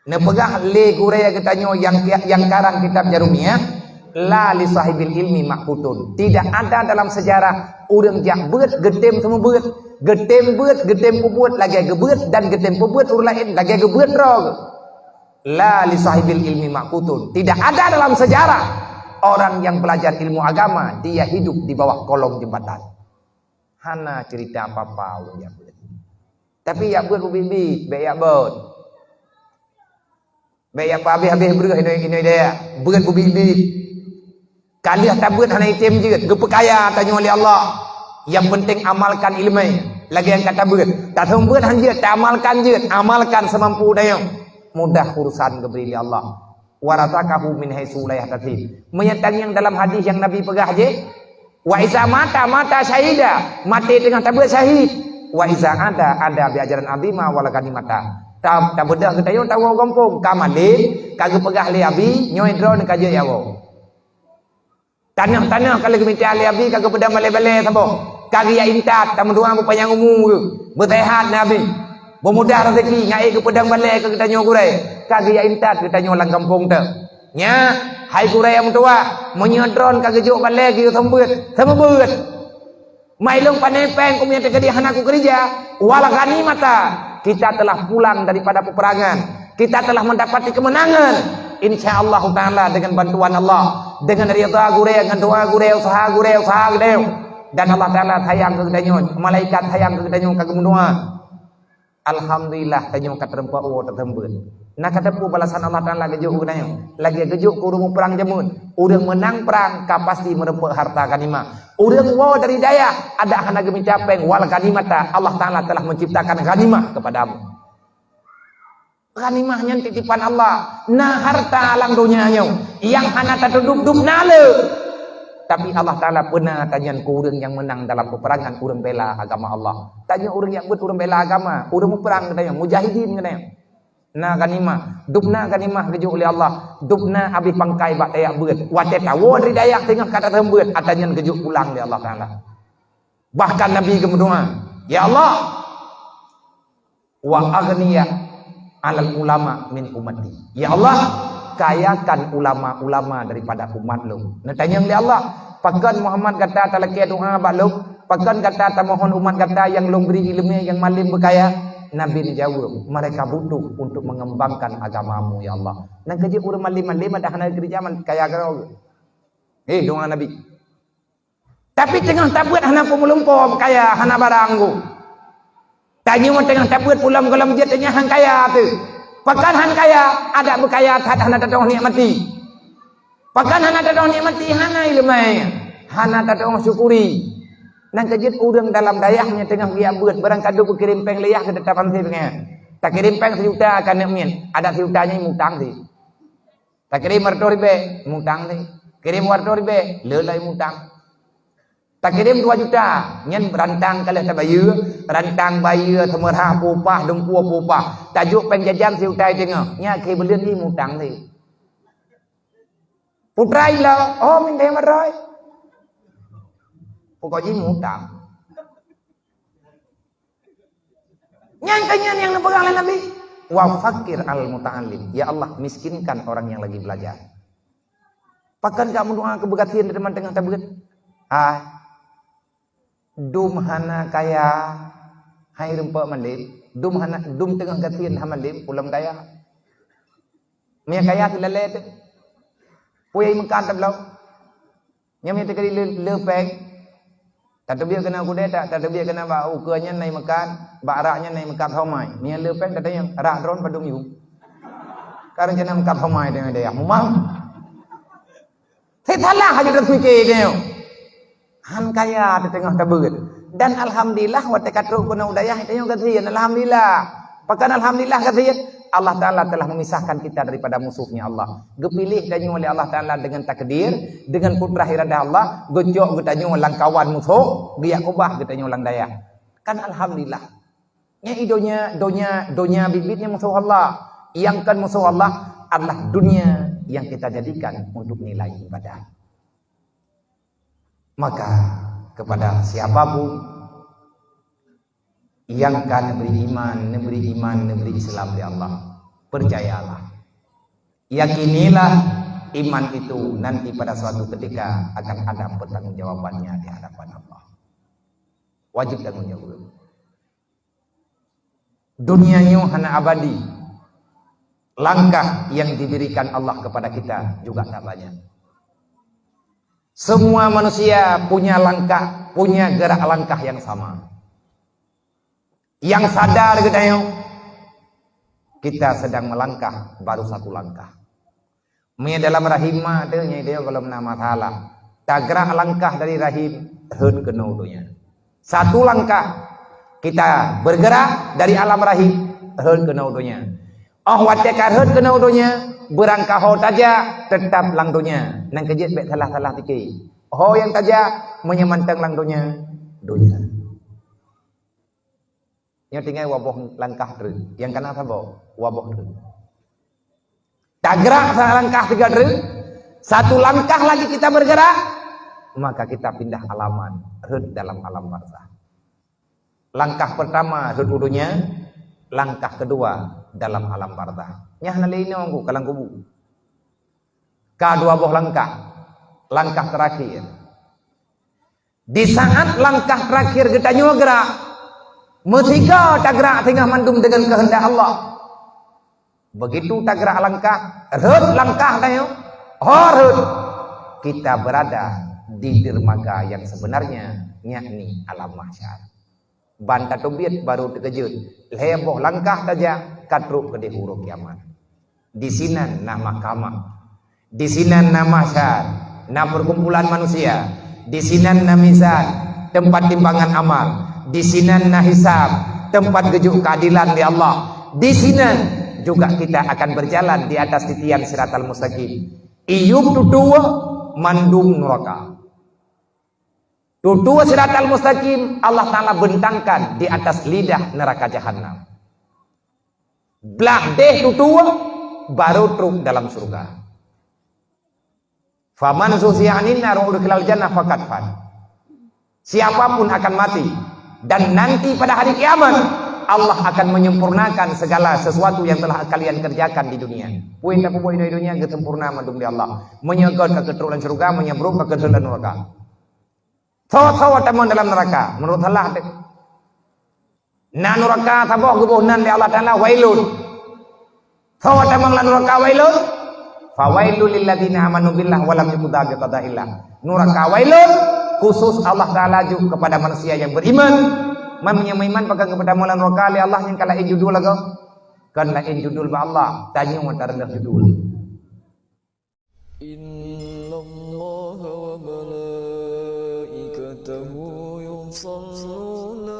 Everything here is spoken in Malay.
Nepegah le guraya ketanyo yang karang kitab Jarumiyah, la li sahibil ilmi makutun. Tidak ada dalam sejarah urang jak beut getem semua beut. Getem beut, getem pubuat lagi gebeut dan getem pubuat urang lain lagi gebeut rog. La li sahibil ilmi makutun. Tidak ada dalam sejarah orang yang belajar ilmu agama dia hidup di bawah kolong jembatan. Hana cerita apa-apa ya beut. Tapi ya beut bibi, be ya beut. Baik apa habis-habis berah ini dia berat bubi-bi kali tak berat hana item je gepekaya tanya oleh Allah. Yang penting amalkan ilmu lagi yang kata berat tak tahu berat hanya tak amalkan je amalkan semampu daya mudah urusan keberi Allah. Waratakahu min haitsu la yahtasib, menyatakan yang dalam hadis yang Nabi pegah je, wa iza mata syahida, mati dengan tak berat syahid, wa iza ada bi ajaran azima wala kanimata. Tak bedah kita yo tahu kampung kamalin kagak pegah li abi nyoy drone kaje yawo tanah kalau gemita li abi kagak pedang bale-bale sabo kagak ya intat tamu doang panjang umur bersehat nabi bermudah rezeki ngai ke pedang bale ke kita nyo gurai kagak ya intat kita nyo lang kampung te nya hai gurai am tua menyo drone kagak jo bale ki sembut mai long panepeng kumnya te kedi hanaku kerja wala ganimata. Kita telah pulang daripada peperangan. Kita telah mendapati kemenangan. InsyaAllah ta'ala dengan bantuan Allah. Dengan rida gureu, dengan doa gureu, usaha gureu. Dan Allah ta'ala sayang ke kita. Malaikat sayang ke kita kagum doa. Alhamdulillah tanyo katerempa o tertembut. Nak katepu balasan Allah Ta'ala gejuk ke kita. Lagi gejuk kurung perang jamun. Urang menang perang kapasti merempuk harta ganimah. Urang wow dari daya ada hana gemi capeng wal ganimata. Allah Ta'ala telah menciptakan ganimah kepadamu. Ganimahnya titipan Allah. Nah harta alang dunianya yang hana terduduk nale. Tapi Allah Ta'ala pernah tanya ke urang yang menang dalam peperangan, urang bela agama Allah. Tanya urang yang buat urang bela agama, urang perang katanya, mujahidin katanya. Na ganimah, dubna ganimah gejuk oleh Allah. Dubna abi pangkai bak dayak beut. Wate tawo dari dayak tengah kata tembeut atanya gejuk pulang oleh Allah Ta'ala. Bahkan Nabi berdoa, ya Allah, wa aghniya alal ulama min ummati. Ya Allah, kayakan ulama-ulama daripada umat lu. Natanya oleh Allah, pakan Muhammad kata talaki doa bak lu, pakan kata mohon umat kata yang lu beri ilmu yang malim berkaya. Nabi dijawab, mereka butuh untuk mengembangkan agamamu ya Allah. Nang kerja urang malim-malim ada hana kerja man kaya kau. Doa Nabi. Tapi tengah tabuat hana pemulumpo kaya hana barangku. Tanya tengah tabuat pulang kolam dia tanya hang kaya tu. Pakan han kaya ada berkaya tak hana tatong nikmati. Pakan hana tatong nikmati hana ilmai. Hana tatong syukuri. Nang kejut urang dalam dayahnya tengah dia beut barang kadu kirim peng leyah ke detapan si pengen. Tak kirim peng sejuta akan nyamin. Ada sejutanya mutang si. Tak kirim warto ribe mutang si. Kirim warto ribe lelai mutang. Tak kirim 2 juta nyen rantang kalau tak bayu, rantang bayu semerah pupah dengkua pupah. Tajuk peng jajan sejuta tengah. Nya ke belian ni mutang si. Putrai lah, oh minta maroi. Pokoknya mutang. Nyangkanya yang dipegang oleh Nabi. Wa fakir al muta'allim. Ya Allah, miskinkan orang yang lagi belajar. Pakan kamu doa kebegatian di teman tengah tabeut. Dum hana kaya hai rempa malim. Dum tengah gatian hamalim ulam kaya. Mia kaya tilale tu. Puai makan tablau. Nyamnya tekali lepeng. Tak terbiak kena kuda tak terbiak kena ba ukanya nai makan, ba araknya nai makan homai. Ni lepeng kata yang arak drone padung yu. Karang jana makan homai dengan dia. Mumang. Saya salah aja dah fikir dia. Han kaya di tengah tabeut. Dan alhamdulillah wa takatru kuna udayah itu yang kasihan alhamdulillah. Pakan alhamdulillah kasihan. Allah Ta'ala telah memisahkan kita daripada musuhnya Allah. Gepilih danyu oleh Allah Ta'ala dengan takdir, dengan putra irada Allah, gejok getanyu lang kawan musuh, biak kubah getanyu lang daya. Kan alhamdulillah. Nya donya bibitnya musuh Allah. Yang kan musuh Allah adalah dunia yang kita jadikan untuk nilai ibadah. Maka kepada siapapun yang kan beriman, negeri Islam di Allah. percayalah, yakinilah iman itu nanti pada suatu ketika akan ada pertanggungjawabannya di hadapan Allah. Wajib tanggung jawab. Dunianya hanya abadi. Langkah yang diberikan Allah kepada kita juga tak banyak. Semua manusia punya langkah, punya gerak langkah yang sama. Yang sadar kita sedang melangkah baru satu langkah. Dalam rahim ada dia kalau nama masalah. Tak gerak langkah dari rahim hud ke naudunya. Satu langkah kita bergerak dari alam rahim hud ke naudunya. Watekar hud ke naudunya berangkah taja tetap langdunya. Nang kejut bet salah-salah fikir. Yang taja menyemantang langdunya dunia. Yang tinggal waboh langkah terus. Yang kena apa? Waboh terus. Tak gerak langkah 3 satu langkah lagi kita bergerak, maka kita pindah alaman hud dalam alam barzah. Langkah pertama hud udunya, langkah kedua dalam alam barzah. Nyah nalini angku kalang kubu. Kedua boh langkah terakhir. Di saat langkah terakhir kita gerak, mestiga tak gerak tengah mandum dengan kehendak Allah. Begitu tak gerak langkah, langkah tayo, kita berada di dermaga yang sebenarnya, yakni alam mahsyar. Banta tobiat baru terkejut, heboh langkah saja, katruk ke huruf kiamat. Di sini nah mahkamah, di sini nah mahsyar, nah perkumpulan manusia, di sini nah mizan, tempat timbangan amal, di sini nah hisab, tempat gejuk keadilan di Allah, di sini juga kita akan berjalan di atas titian siratal mustaqim. Iyub tutua mandung neraka. Tutua siratal mustaqim Allah Ta'ala bentangkan di atas lidah neraka jahanam. Belah deh tutua baru truk dalam surga. Faman zuzi'anin nar udkhilal jannah faqad fan. Siapapun akan mati dan nanti pada hari kiamat Allah akan menyempurnakan segala sesuatu yang telah kalian kerjakan di dunia. Poin tak poin di dunia kesempurnaan mandung di Allah. Menyegel ke keturunan surga, menyebruk ke keturunan neraka. Sawat-sawat teman dalam neraka. Menurut Allah, na neraka saboh gebuhnan di Allah Ta'ala wailun. Sawat teman dalam neraka wailun. Fawailul lilladzina amanu billah walam yuqda biqada'illah. Neraka wailun khusus Allah Ta'ala juga kepada manusia yang beriman. Iman pegang kepada Maulana Rokali Allah yang kala judul lagu karena judul ba Allah tanya mata rendah judul. Innallaha wa malaikatahu yusalluna